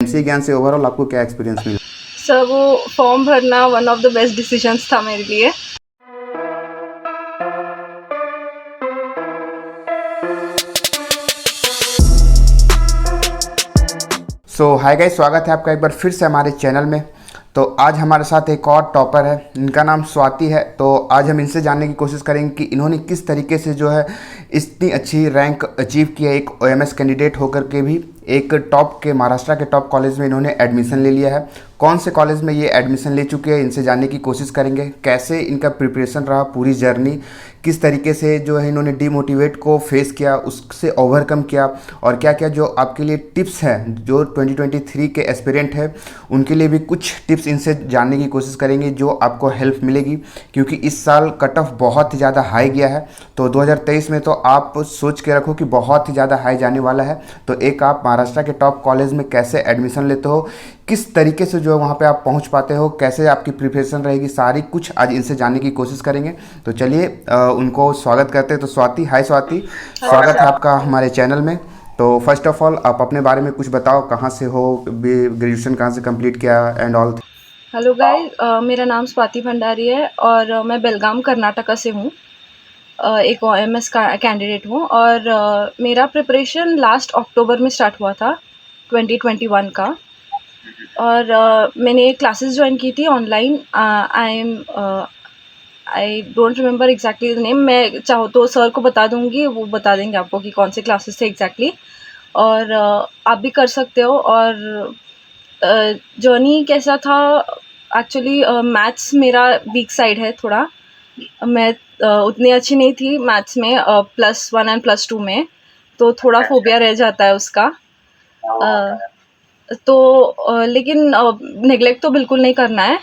MCA ज्ञान से overall आपको क्या एक्सपीरियंस मिला? सर वो फॉर्म भरना one of the best decisions था मेरे लिए। सो हाय गाइस, स्वागत है आपका एक बार फिर से हमारे चैनल में। तो आज हमारे साथ एक और टॉपर है, इनका नाम स्वाति है। तो आज हम इनसे जानने की कोशिश करेंगे कि इन्होंने किस तरीके से जो है इतनी अच्छी रैंक अचीव किया, एक ओएमएस कैंडिडेट होकर के भी एक टॉप के महाराष्ट्र के टॉप कॉलेज में इन्होंने एडमिशन ले लिया है। कौन से कॉलेज में ये एडमिशन ले चुके हैं, इनसे जानने की कोशिश करेंगे। कैसे इनका प्रिपरेशन रहा, पूरी जर्नी किस तरीके से जो है इन्होंने डीमोटिवेट को फेस किया, उससे ओवरकम किया, और क्या क्या जो आपके लिए टिप्स हैं जो 2023 के एस्पिरेंट है उनके लिए भी कुछ टिप्स इनसे जानने की कोशिश करेंगे जो आपको हेल्प मिलेगी। क्योंकि इस साल कट ऑफ बहुत ही ज़्यादा हाई गया है, तो 2023 में तो आप सोच के रखो कि बहुत ही ज़्यादा हाई जाने वाला है। तो एक आप महाराष्ट्र के टॉप कॉलेज में कैसे एडमिशन लेते हो, किस तरीके से जो है वहाँ पे आप पहुँच पाते हो, कैसे आपकी प्रिपरेशन रहेगी, सारी कुछ आज इनसे जानने की कोशिश करेंगे। तो चलिए उनको स्वागत करते हैं। तो स्वाति, हाय स्वाति, स्वागत है आपका हमारे चैनल में। तो फर्स्ट ऑफ ऑल आप अपने बारे में कुछ बताओ, कहाँ से हो, ग्रेजुएशन कहाँ से कंप्लीट किया एंड ऑल। हेलो गाइस, मेरा नाम स्वाति भंडारी है और मैं बेलगाम कर्नाटका से हूँ। एक ओएमएस का कैंडिडेट हूँ और मेरा प्रिपरेशन लास्ट अक्टूबर में स्टार्ट हुआ था 2021 का। और मैंने क्लासेस ज्वाइन की थी online. I don't remember exactly the name. मैं चाहो तो सर को बता दूंगी, वो बता देंगे आपको कि कौन से क्लासेस थे एग्जैक्टली। और आप भी कर सकते हो। और जर्नी कैसा था, एक्चुअली मैथ्स मेरा वीक साइड है थोड़ा। मैं उतनी अच्छी नहीं थी मैथ्स में, +1 एंड +2 में, तो थोड़ा फोबिया रह जाता है उसका। तो लेकिन नेगलेक्ट तो बिल्कुल नहीं करना है।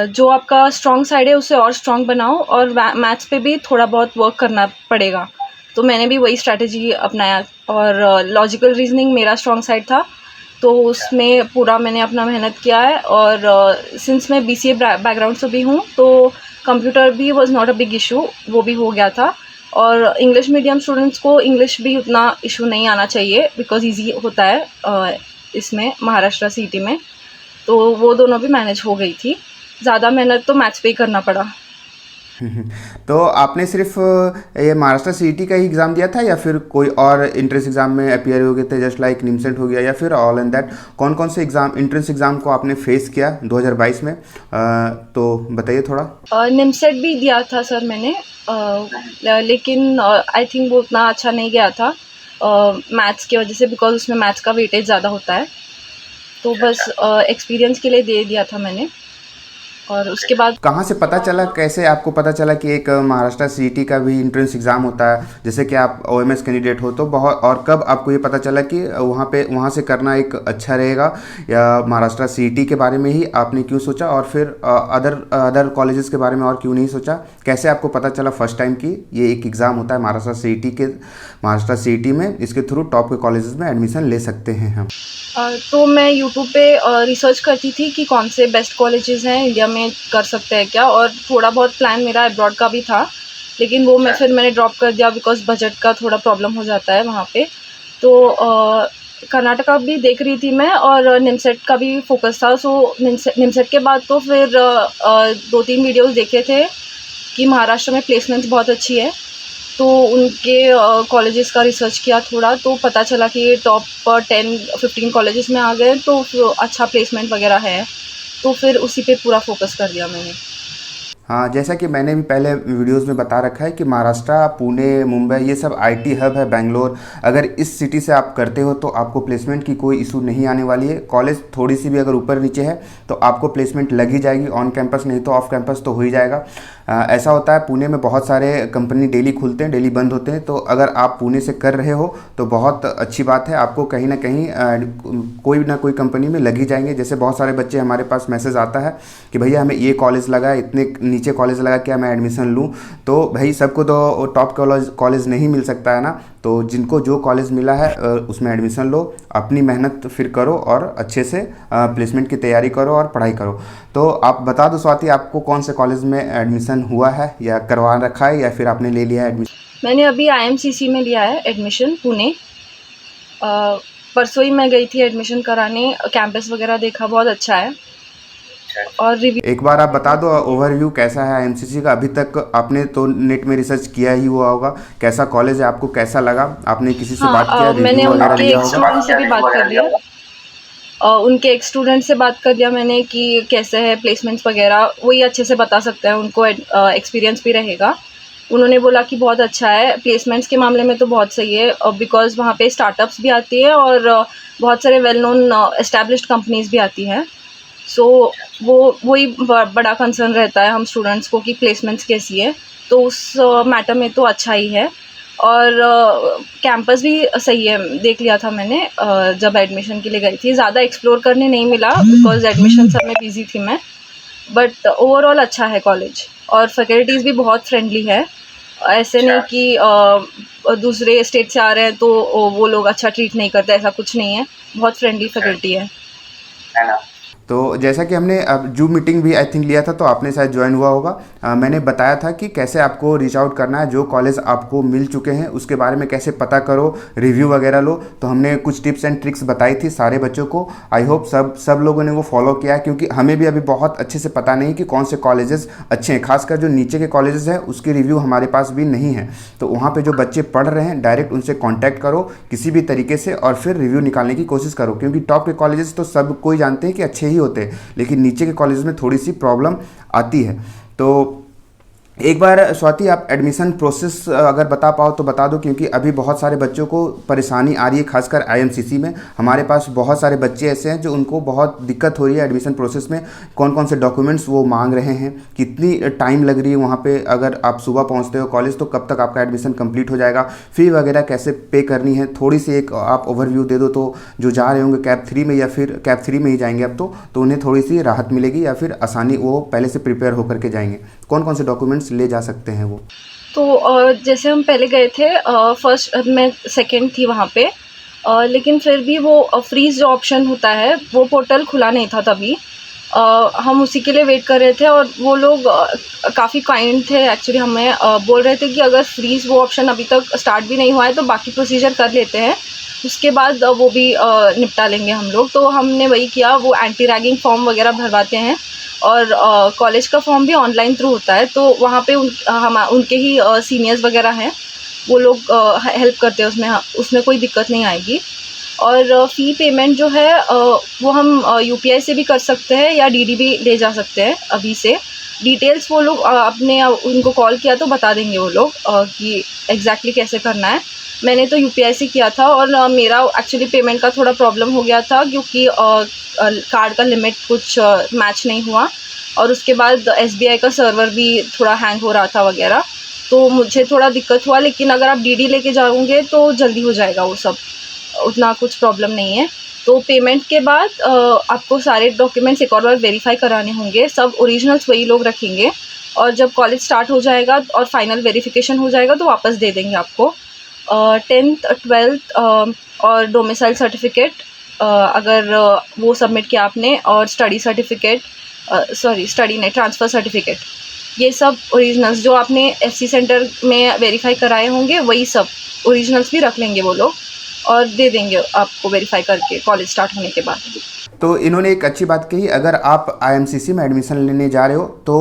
जो आपका स्ट्रॉन्ग साइड है उसे और स्ट्रॉन्ग बनाओ, और मैथ्स पे भी थोड़ा बहुत वर्क करना पड़ेगा। तो मैंने भी वही स्ट्रैटेजी अपनाया। और लॉजिकल रीजनिंग मेरा स्ट्रॉन्ग साइड था, तो उसमें पूरा मैंने अपना मेहनत किया है। और सिंस मैं बीसीए बैकग्राउंड से भी हूँ, तो कंप्यूटर भी was not a big issue, वो भी हो गया था। और इंग्लिश मीडियम स्टूडेंट्स को इंग्लिश भी उतना इशू नहीं आना चाहिए, बिकॉज ईजी होता है इसमें महाराष्ट्र सिटी में। तो वो दोनों भी मैनेज हो गई थी। ज़्यादा मेहनत तो मैथ्स पे ही करना पड़ा। तो आपने सिर्फ ये महाराष्ट्र सीईटी का ही एग्ज़ाम दिया था या फिर कोई और एंट्रेंस एग्ज़ाम में अपियर हो गए थे, जस्ट लाइक निमसेट हो गया, या फिर ऑल इन दैट कौन कौन से एग्ज़ाम, एंट्रेंस एग्ज़ाम को आपने फेस किया 2022 में? तो बताइए थोड़ा। निमसेट भी दिया था सर मैंने, लेकिन आई थिंक वो उतना अच्छा नहीं गया था मैथ्स की वजह से, बिकॉज उसमें मैथ्स का वेटेज ज़्यादा होता है। तो बस एक्सपीरियंस के लिए दे दिया था मैंने। और उसके बाद कहाँ से पता चला, कैसे आपको पता चला कि एक महाराष्ट्र सीईटी का भी एंट्रेंस एग्ज़ाम होता है, जैसे कि आप ओएमएस कैंडिडेट हो तो बहुत, और कब आपको ये पता चला कि वहाँ से करना एक अच्छा रहेगा, या महाराष्ट्र सीईटी के बारे में ही आपने क्यों सोचा, और फिर अदर कॉलेजेस के बारे में और क्यों नहीं सोचा? कैसे आपको पता चला फर्स्ट टाइम कि ये एक एग्ज़ाम होता है महाराष्ट्र सीईटी में, इसके थ्रू टॉप के कॉलेजेस में एडमिशन ले सकते हैं हम? तो मैं यूट्यूब पे रिसर्च करती थी कि कौन से बेस्ट कॉलेजेस हैं इंडिया में, कर सकते हैं क्या। और थोड़ा बहुत प्लान मेरा अब्रॉड का भी था, लेकिन वो मैंने ड्रॉप कर दिया, बिकॉज बजट का थोड़ा प्रॉब्लम हो जाता है वहाँ पे। तो कर्नाटका भी देख रही थी मैं, और निमसेट का भी फोकस था। सो निमसेट के बाद तो फिर 2-3 वीडियोस देखे थे कि महाराष्ट्र में प्लेसमेंट्स बहुत अच्छी है। तो उनके कॉलेजेस का रिसर्च किया थोड़ा, तो पता चला कि ये टॉप 10-15 कॉलेजेस में आ गए, तो फिर अच्छा प्लेसमेंट वगैरह है। तो फिर उसी पे पूरा फोकस कर दिया मैंने। हाँ, जैसा कि मैंने भी पहले वीडियोस में बता रखा है कि महाराष्ट्र, पुणे, मुंबई, ये सब आईटी हब है, बेंगलोर। अगर इस सिटी से आप करते हो तो आपको प्लेसमेंट की कोई इशू नहीं आने वाली है। कॉलेज थोड़ी सी भी अगर ऊपर नीचे है तो आपको प्लेसमेंट लग ही जाएगी, ऑन कैंपस नहीं तो ऑफ कैंपस तो हो ही जाएगा। ऐसा होता है, पुणे में बहुत सारे कंपनी डेली खुलते हैं, डेली बंद होते हैं। तो अगर आप पुणे से कर रहे हो तो बहुत अच्छी बात है, आपको कहीं ना कहीं कोई ना कोई कंपनी में लग ही जाएंगे। जैसे बहुत सारे बच्चे, हमारे पास मैसेज आता है कि भैया हमें ये कॉलेज लगा, इतने नीचे कॉलेज लगा, क्या मैं एडमिशन लूँ? तो भाई सबको तो टॉप कॉलेज नहीं मिल सकता है ना। तो जिनको जो कॉलेज मिला है उसमें एडमिशन लो, अपनी मेहनत फिर करो और अच्छे से प्लेसमेंट की तैयारी करो और पढ़ाई करो। तो आप बता दो स्वाति, आपको कौन से कॉलेज में एडमिशन हुआ है, या करवा रखा है, या फिर आपने ले लिया है एडमिशन? मैंने अभी आईएमसीसी में लिया है एडमिशन, पुणे। परसों ही मैं गई थी एडमिशन कराने, कैंपस वगैरह देखा, बहुत अच्छा है। और रिव्यू एक बार आप बता दो ओवरव्यू कैसा है आईएमसीसी का। अभी तक आपने तो नेट में रिसर्च किया ही हुआ होगा, कैसा कॉलेज है, आपको कैसा लगा, आपने किसी से हाँ, बात किया, मैंने रिव्यू वगैरह उनके लिया एक होगा? स्टूडेंट से भी बात कर लिया। उनके एक स्टूडेंट से बात कर लिया मैंने कि कैसे है प्लेसमेंट्स वगैरह, वही अच्छे से बता सकता है, उनको एक्सपीरियंस भी रहेगा। उन्होंने बोला कि बहुत अच्छा है, प्लेसमेंट्स के मामले में तो बहुत सही है, बिकॉज़ वहाँ पे स्टार्टअप्स भी आती है और बहुत सारे वेल नोन एस्टैब्लिश्ड कंपनीज़ भी आती हैं। सो वो वही बड़ा कंसर्न रहता है हम स्टूडेंट्स को कि प्लेसमेंट्स कैसी है, तो उस मैटर में तो अच्छा ही है। और कैंपस भी सही है, देख लिया था मैंने जब एडमिशन के लिए गई थी। ज़्यादा एक्सप्लोर करने नहीं मिला बिकॉज़ एडमिशन सब में बिज़ी थी मैं, बट ओवरऑल अच्छा है कॉलेज और फैकल्टीज़ भी बहुत फ्रेंडली है। ऐसे नहीं कि दूसरे स्टेट से आ रहे हैं तो वो लोग अच्छा ट्रीट नहीं करते, ऐसा कुछ नहीं है, बहुत फ्रेंडली फैकल्टी है ना। तो जैसा कि हमने अब जूम मीटिंग भी आई थिंक लिया था, तो आपने शायद ज्वाइन हुआ होगा। मैंने बताया था कि कैसे आपको रीच आउट करना है, जो कॉलेज आपको मिल चुके हैं उसके बारे में कैसे पता करो, रिव्यू वगैरह लो। तो हमने कुछ टिप्स एंड ट्रिक्स बताई थी सारे बच्चों को। आई होप सब लोगों ने वो फॉलो किया, क्योंकि हमें भी अभी बहुत अच्छे से पता नहीं कि कौन से कॉलेजेस अच्छे हैं। खासकर जो नीचे के कॉलेजेस हैं उसकी रिव्यू हमारे पास भी नहीं है। तो वहाँ पर जो बच्चे पढ़ रहे हैं डायरेक्ट उनसे कॉन्टैक्ट करो किसी भी तरीके से और फिर रिव्यू निकालने की कोशिश करो, क्योंकि टॉप के कॉलेजेस तो सब कोई जानते हैं कि अच्छे ही होते हैं, लेकिन नीचे के कॉलेज में थोड़ी सी प्रॉब्लम आती है। तो एक बार स्वाति आप एडमिशन प्रोसेस अगर बता पाओ तो बता दो, क्योंकि अभी बहुत सारे बच्चों को परेशानी आ रही है, खासकर आईएमसीसी में। हमारे पास बहुत सारे बच्चे ऐसे हैं जो उनको बहुत दिक्कत हो रही है एडमिशन प्रोसेस में। कौन कौन से डॉक्यूमेंट्स वो मांग रहे हैं, कितनी टाइम लग रही है वहाँ पे, अगर आप सुबह पहुँचते हो कॉलेज तो कब तक आपका एडमिशन कंप्लीट हो जाएगा, फ़ी वगैरह कैसे पे करनी है, थोड़ी सी एक आप ओवरव्यू दे दो। तो जो जा रहे होंगे कैप 3 में या फिर कैप 3 में ही जाएंगे अब तो उन्हें थोड़ी सी राहत मिलेगी या फिर आसानी, वो पहले से प्रिपेयर होकर के जाएंगे। कौन कौन से डॉक्यूमेंट्स ले जा सकते हैं वो? तो जैसे हम पहले गए थे, फर्स्ट मैं सेकंड थी वहाँ पे, लेकिन फिर भी वो फ्रीज़ जो ऑप्शन होता है वो पोर्टल खुला नहीं था तभी। हम उसी के लिए वेट कर रहे थे और वो लोग काफ़ी काइंड थे एक्चुअली, हमें बोल रहे थे कि अगर फ्रीज़ वो ऑप्शन अभी तक स्टार्ट भी नहीं हुआ है तो बाकी प्रोसीजर कर लेते हैं, उसके बाद वो भी निपटा लेंगे हम लोग। तो हमने वही किया, वो एंटी रैगिंग फॉर्म वगैरह भरवाते हैं और कॉलेज का फॉर्म भी ऑनलाइन थ्रू होता है, तो वहाँ पे हम उनके ही सीनियर्स वगैरह हैं, वो लोग हेल्प करते हैं उसमें। उसमें कोई दिक्कत नहीं आएगी। और फ़ी पेमेंट जो है वो हम यूपीआई से भी कर सकते हैं या डीडी भी ले जा सकते हैं अभी से। डिटेल्स वो लोग अपने उनको कॉल किया तो बता देंगे वो लोग कि एग्जैक्टली कैसे करना है। मैंने तो यूपीआई से किया था और मेरा एक्चुअली पेमेंट का थोड़ा प्रॉब्लम हो गया था, क्योंकि कार्ड का लिमिट कुछ मैच नहीं हुआ और उसके बाद एसबीआई का सर्वर भी थोड़ा हैंग हो रहा था वगैरह, तो मुझे थोड़ा दिक्कत हुआ। लेकिन अगर आप डीडी लेके जाओगे तो जल्दी हो जाएगा वो सब, उतना कुछ प्रॉब्लम नहीं है। तो पेमेंट के बाद आपको सारे डॉक्यूमेंट्स एक और बार वेरीफाई कराने होंगे, सब ओरिजिनल्स वही लोग रखेंगे और जब कॉलेज स्टार्ट हो जाएगा और फाइनल वेरिफिकेशन हो जाएगा तो वापस दे देंगे आपको 10th 12th और डोमिसाइल सर्टिफिकेट, अगर वो सबमिट किया आपने, और स्टडी सर्टिफिकेट, स्टडी नहीं, ट्रांसफ़र सर्टिफिकेट, ये सब ओरिजिनल्स जो आपने एफसी सेंटर में वेरीफाई कराए होंगे वही सब ओरिजिनल्स भी रख लेंगे वो लोग और दे देंगे आपको वेरीफाई करके कॉलेज स्टार्ट होने के बाद। तो इन्होंने एक अच्छी बात कही, अगर आप आईएमसीसी में एडमिशन लेने जा रहे हो तो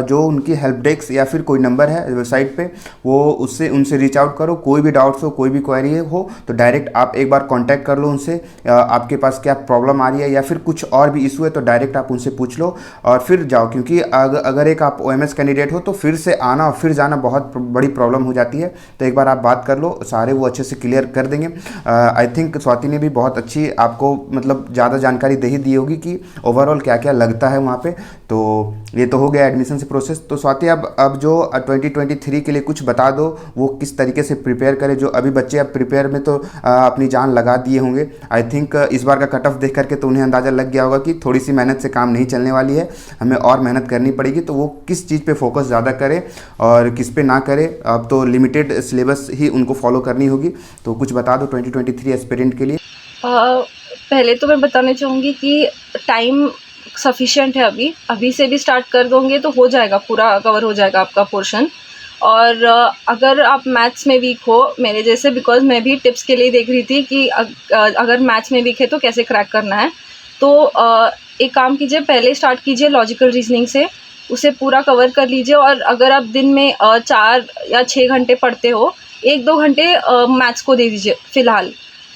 जो उनकी हेल्प डेस्क या फिर कोई नंबर है वेबसाइट पे, वो उनसे रीच आउट करो। कोई भी डाउट्स हो, कोई भी क्वेरी हो तो डायरेक्ट आप एक बार कांटेक्ट कर लो उनसे। आपके पास क्या प्रॉब्लम आ रही है या फिर कुछ और भी इशू है तो डायरेक्ट आप उनसे पूछ लो और फिर जाओ, क्योंकि अगर एक आप ओएमएस कैंडिडेट हो तो फिर से आना और फिर जाना बहुत बड़ी प्रॉब्लम हो जाती है। तो एक बार आप बात कर लो, सारे वो अच्छे से क्लियर कर देंगे। आई थिंक स्वाति ने भी बहुत अच्छी आपको मतलब ज़्यादा जानकारी दे ही दी होगी कि ओवरऑल क्या क्या लगता है वहाँ पे। तो ये तो हो गया एडमिशन से प्रोसेस। तो स्वाति अब जो 2023 के लिए कुछ बता दो, वो किस तरीके से प्रिपेयर करें। जो अभी बच्चे अब प्रिपेयर में तो अपनी जान लगा दिए होंगे। आई थिंक इस बार का कट ऑफ देख करके तो उन्हें अंदाज़ा लग गया होगा कि थोड़ी सी मेहनत से काम नहीं चलने वाली है, हमें और मेहनत करनी पड़ेगी। तो वो किस चीज़ पर फोकस ज़्यादा करें और किस पे ना करें। अब तो लिमिटेड सिलेबस ही उनको फॉलो करनी होगी। तो कुछ बता दो 2023 एस्पिरेंट के लिए। पहले तो मैं बताना चाहूँगी कि टाइम सफिशिएंट है, अभी से भी स्टार्ट कर दोगे तो हो जाएगा, पूरा कवर हो जाएगा आपका पोर्शन। और अगर आप मैथ्स में वीक हो मेरे जैसे, बिकॉज मैं भी टिप्स के लिए देख रही थी कि अगर मैथ्स में वीक है तो कैसे क्रैक करना है, तो एक काम कीजिए, पहले स्टार्ट कीजिए लॉजिकल रीजनिंग से, उसे पूरा कवर कर लीजिए। और अगर आप दिन में 4 या 6 घंटे पढ़ते हो, 1-2 घंटे मैथ्स को दे दीजिए फ़िलहाल,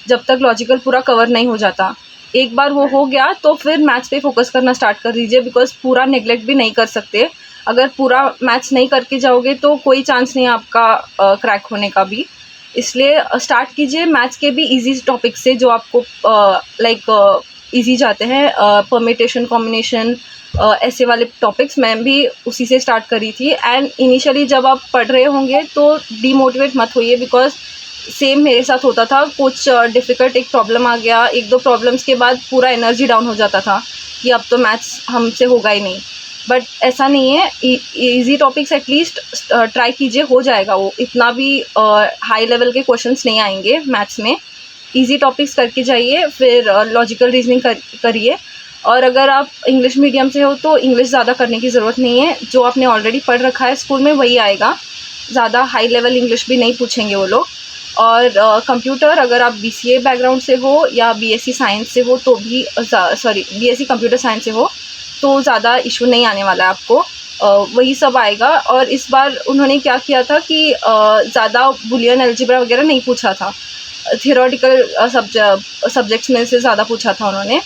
जब तक लॉजिकल पूरा कवर नहीं हो जाता। एक बार वो हो गया तो फिर मैथ्स पे फ़ोकस करना स्टार्ट कर दीजिए, बिकॉज़ पूरा नेग्लेक्ट भी नहीं कर सकते। अगर पूरा मैथ्स नहीं करके जाओगे तो कोई चांस नहीं है आपका क्रैक होने का भी। इसलिए स्टार्ट कीजिए मैथ्स के भी ईज़ी टॉपिक से, जो आपको ईज़ी जाते हैं, परम्यूटेशन, कॉम्बिनेशन, ऐसे वाले टॉपिक्स मैं भी उसी से स्टार्ट करी थी। एंड इनिशियली जब आप पढ़ रहे होंगे तो डीमोटिवेट मत होइए, बिकॉज़ सेम मेरे साथ होता था। कुछ डिफ़िकल्ट एक प्रॉब्लम आ गया, 1-2 प्रॉब्लम्स के बाद पूरा एनर्जी डाउन हो जाता था कि अब तो मैथ्स हमसे होगा ही नहीं। बट ऐसा नहीं है, ईज़ी टॉपिक्स एटलीस्ट ट्राई कीजिए, हो जाएगा वो। इतना भी हाई लेवल के क्वेश्चंस नहीं आएंगे मैथ्स में। ईज़ी टॉपिक्स करके जाइए, फिर लॉजिकल रीजनिंग करिए। और अगर आप इंग्लिश मीडियम से हो तो इंग्लिश ज़्यादा करने की ज़रूरत नहीं है, जो आपने ऑलरेडी पढ़ रखा है स्कूल में वही आएगा। ज़्यादा हाई लेवल इंग्लिश भी नहीं पूछेंगे वो लोग। और कंप्यूटर, अगर आप बीसीए बैकग्राउंड से हो या बीएससी साइंस से हो तो भी बीएससी कंप्यूटर साइंस से हो तो ज़्यादा इशू नहीं आने वाला है आपको। वही सब आएगा। और इस बार उन्होंने क्या किया था कि ज़्यादा बूलियन अलजेब्रा वगैरह नहीं पूछा था, थियोरेटिकल सब्जेक्ट्स में से ज़्यादा पूछा था उन्होंने।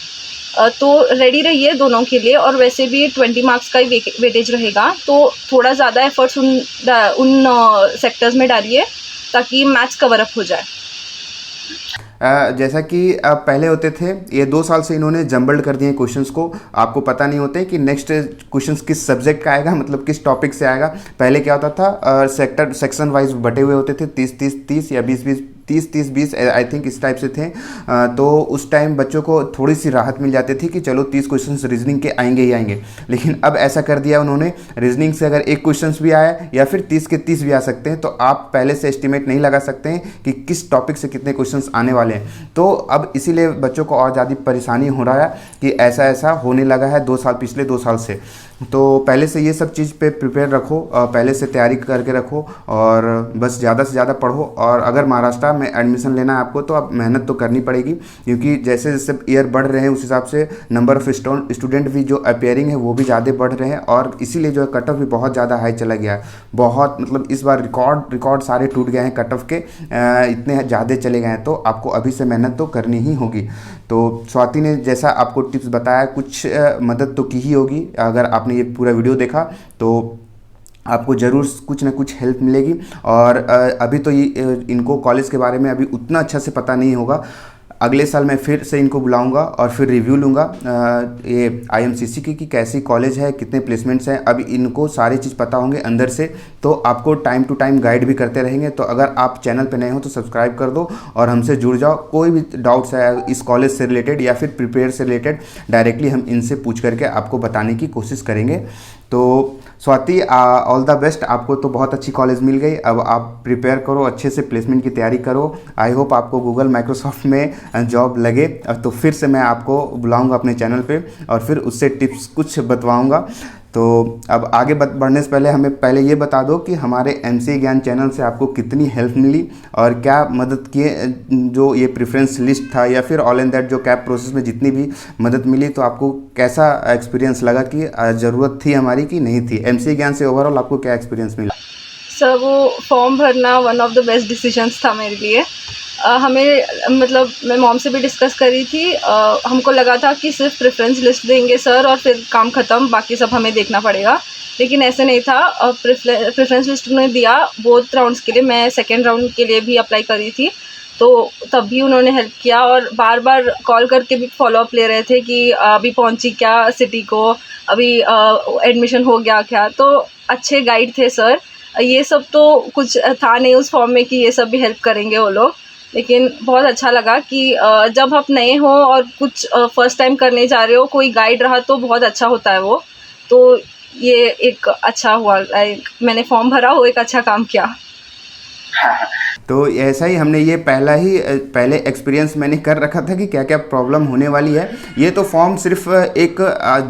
तो रेडी रहिए दोनों के लिए। और वैसे भी 20 मार्क्स का ही वेटेज रहेगा, तो थोड़ा ज़्यादा एफर्ट्स उन सेक्टर्स में डालिए ताकि मैथ्स कवर अप हो जाए। जैसा कि अब पहले होते थे, ये 2 साल से इन्होंने जंबल्ड कर दिए क्वेश्चंस को। आपको पता नहीं होते कि नेक्स्ट क्वेश्चंस किस सब्जेक्ट का आएगा, मतलब किस टॉपिक से आएगा। पहले क्या होता था, सेक्शन वाइज बटे हुए होते थे, 30-30-30 या 20-20 30-30-20 आई थिंक इस टाइप से थे। तो उस टाइम बच्चों को थोड़ी सी राहत मिल जाती थी कि चलो 30 क्वेश्चंस रीजनिंग के आएंगे ही आएंगे। लेकिन अब ऐसा कर दिया उन्होंने, रीजनिंग से अगर एक क्वेश्चन भी आया या फिर 30 के 30 भी आ सकते हैं, तो आप पहले से एस्टिमेट नहीं लगा सकते हैं कि किस टॉपिक से कितने क्वेश्चन आने वाले हैं। तो अब इसीलिए बच्चों को और ज़्यादा परेशानी हो रहा है कि ऐसा ऐसा होने लगा है पिछले 2 साल से। तो पहले से ये सब चीज़ पे प्रिपेयर रखो, पहले से तैयारी करके रखो और बस ज़्यादा से ज़्यादा पढ़ो। और अगर महाराष्ट्र में एडमिशन लेना है आपको तो अब मेहनत तो करनी पड़ेगी, क्योंकि जैसे जैसे ईयर बढ़ रहे हैं उस हिसाब से नंबर ऑफ स्टूडेंट भी जो अपेयरिंग है वो भी ज़्यादा बढ़ रहे हैं। और इसीलिए जो है कट ऑफ भी बहुत ज़्यादा हाई चला गया है। बहुत मतलब इस बार रिकॉर्ड सारे टूट गए हैं कट ऑफ के, इतने ज़्यादा चले गए हैं। तो आपको अभी से मेहनत तो करनी ही होगी। तो स्वाति ने जैसा आपको टिप्स बताया, कुछ मदद तो की ही होगी। अगर आपने ये पूरा वीडियो देखा तो आपको ज़रूर कुछ ना कुछ हेल्प मिलेगी। और अभी तो ये इनको कॉलेज के बारे में अभी उतना अच्छा से पता नहीं होगा। अगले साल मैं फिर से इनको बुलाऊंगा और फिर रिव्यू लूँगा ये आईएमसीसी की कि कैसी कॉलेज है, कितने प्लेसमेंट्स हैं। अब इनको सारी चीज़ पता होंगे अंदर से, तो आपको टाइम टू टाइम गाइड भी करते रहेंगे। तो अगर आप चैनल पे नए हो तो सब्सक्राइब कर दो और हमसे जुड़ जाओ। कोई भी डाउट्स है इस कॉलेज से रिलेटेड या फिर प्रिपेयर से रिलेटेड, डायरेक्टली हम इनसे पूछ करके आपको बताने की कोशिश करेंगे। तो स्वाति, ऑल द बेस्ट। आपको तो बहुत अच्छी कॉलेज मिल गई, अब आप प्रिपेयर करो, अच्छे से प्लेसमेंट की तैयारी करो। आई होप आपको गूगल माइक्रोसॉफ्ट में जॉब लगे। तो फिर से मैं आपको बुलाऊंगा अपने चैनल पे और फिर उससे टिप्स कुछ बतवाऊंगा। तो अब आगे बढ़ने से पहले हमें पहले ये बता दो कि हमारे एमसीए ज्ञान चैनल से आपको कितनी हेल्प मिली और क्या मदद किए, जो ये प्रेफरेंस लिस्ट था या फिर ऑल इन दैट जो कैप प्रोसेस में जितनी भी मदद मिली, तो आपको कैसा एक्सपीरियंस लगा कि ज़रूरत थी हमारी कि नहीं थी? एमसीए ज्ञान से ओवरऑल आपको क्या एक्सपीरियंस मिला? सर, वो फॉर्म भरना one of the best decisions था मेरे लिए। हमें मतलब मैं मॉम से भी डिस्कस करी थी। हमको लगा था कि सिर्फ प्रेफरेंस लिस्ट देंगे सर और फिर काम ख़त्म, बाकी सब हमें देखना पड़ेगा। लेकिन ऐसे नहीं था। प्रेफरेंस लिस्ट उन्होंने दिया बोथ राउंड्स के लिए। मैं सेकेंड राउंड के लिए भी अप्लाई करी थी, तो तब भी उन्होंने हेल्प किया और बार बार कॉल करके भी फॉलोअप ले रहे थे कि अभी पहुंची क्या सिटी को, अभी एडमिशन हो गया क्या। तो अच्छे गाइड थे सर। ये सब तो कुछ था नहीं उस फॉर्म में कि ये सब भी हेल्प करेंगे वो लोग। लेकिन बहुत अच्छा लगा कि जब आप नए हो और कुछ फर्स्ट टाइम करने जा रहे हो, कोई गाइड रहा तो बहुत अच्छा होता है वो। तो ये एक अच्छा हुआ, लाइक मैंने फॉर्म भरा, वो एक अच्छा काम किया। तो ऐसा ही हमने ये पहले एक्सपीरियंस मैंने कर रखा था कि क्या क्या प्रॉब्लम होने वाली है। ये तो फॉर्म सिर्फ एक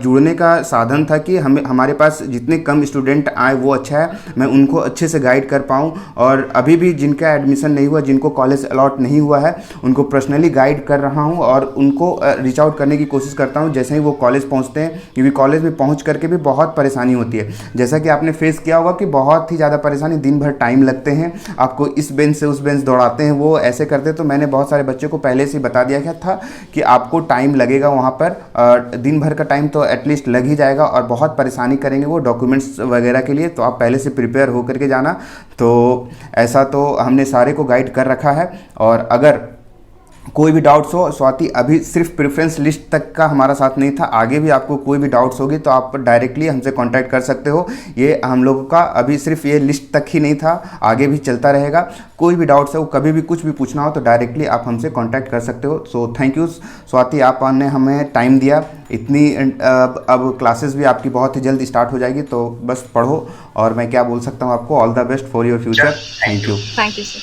जुड़ने का साधन था कि हमारे पास जितने कम स्टूडेंट आए वो अच्छा है, मैं उनको अच्छे से गाइड कर पाऊँ। और अभी भी जिनका एडमिशन नहीं हुआ, जिनको कॉलेज अलॉट नहीं हुआ है, उनको पर्सनली गाइड कर रहा हूँ और उनको रीच आउट करने की कोशिश करता हूँ जैसे ही वो कॉलेज पहुँचते हैं, क्योंकि कॉलेज में पहुँच करके भी बहुत परेशानी होती है। जैसा कि आपने फेस किया होगा कि बहुत ही ज़्यादा परेशानी, दिन भर टाइम लगते हैं, आपको इस बेंच से उस बेंच दौड़ाते हैं, वो ऐसे करते हैं। तो मैंने बहुत सारे बच्चों को पहले से बता दिया था कि आपको टाइम लगेगा वहाँ पर, दिन भर का टाइम तो एटलीस्ट लग ही जाएगा और बहुत परेशानी करेंगे वो डॉक्यूमेंट्स वगैरह के लिए, तो आप पहले से प्रिपेयर होकर के जाना। तो ऐसा तो हमने सारे को गाइड कर रखा है। और अगर कोई भी डाउट्स हो, स्वाति अभी सिर्फ प्रेफरेंस लिस्ट तक का हमारा साथ नहीं था, आगे भी आपको कोई भी डाउट्स होगी तो आप डायरेक्टली हमसे कांटेक्ट कर सकते हो। ये हम लोगों का अभी सिर्फ ये लिस्ट तक ही नहीं था, आगे भी चलता रहेगा। कोई भी डाउट्स है, वो कभी भी कुछ भी पूछना हो तो डायरेक्टली आप हमसे कांटेक्ट कर सकते हो। सो थैंक यू स्वाति, आपने हमें टाइम दिया इतनी। अब क्लासेस भी आपकी बहुत ही जल्द स्टार्ट हो जाएगी, तो बस पढ़ो। और मैं क्या बोल सकता हूँ आपको, all the best for your future. Thank you. Thank you sir.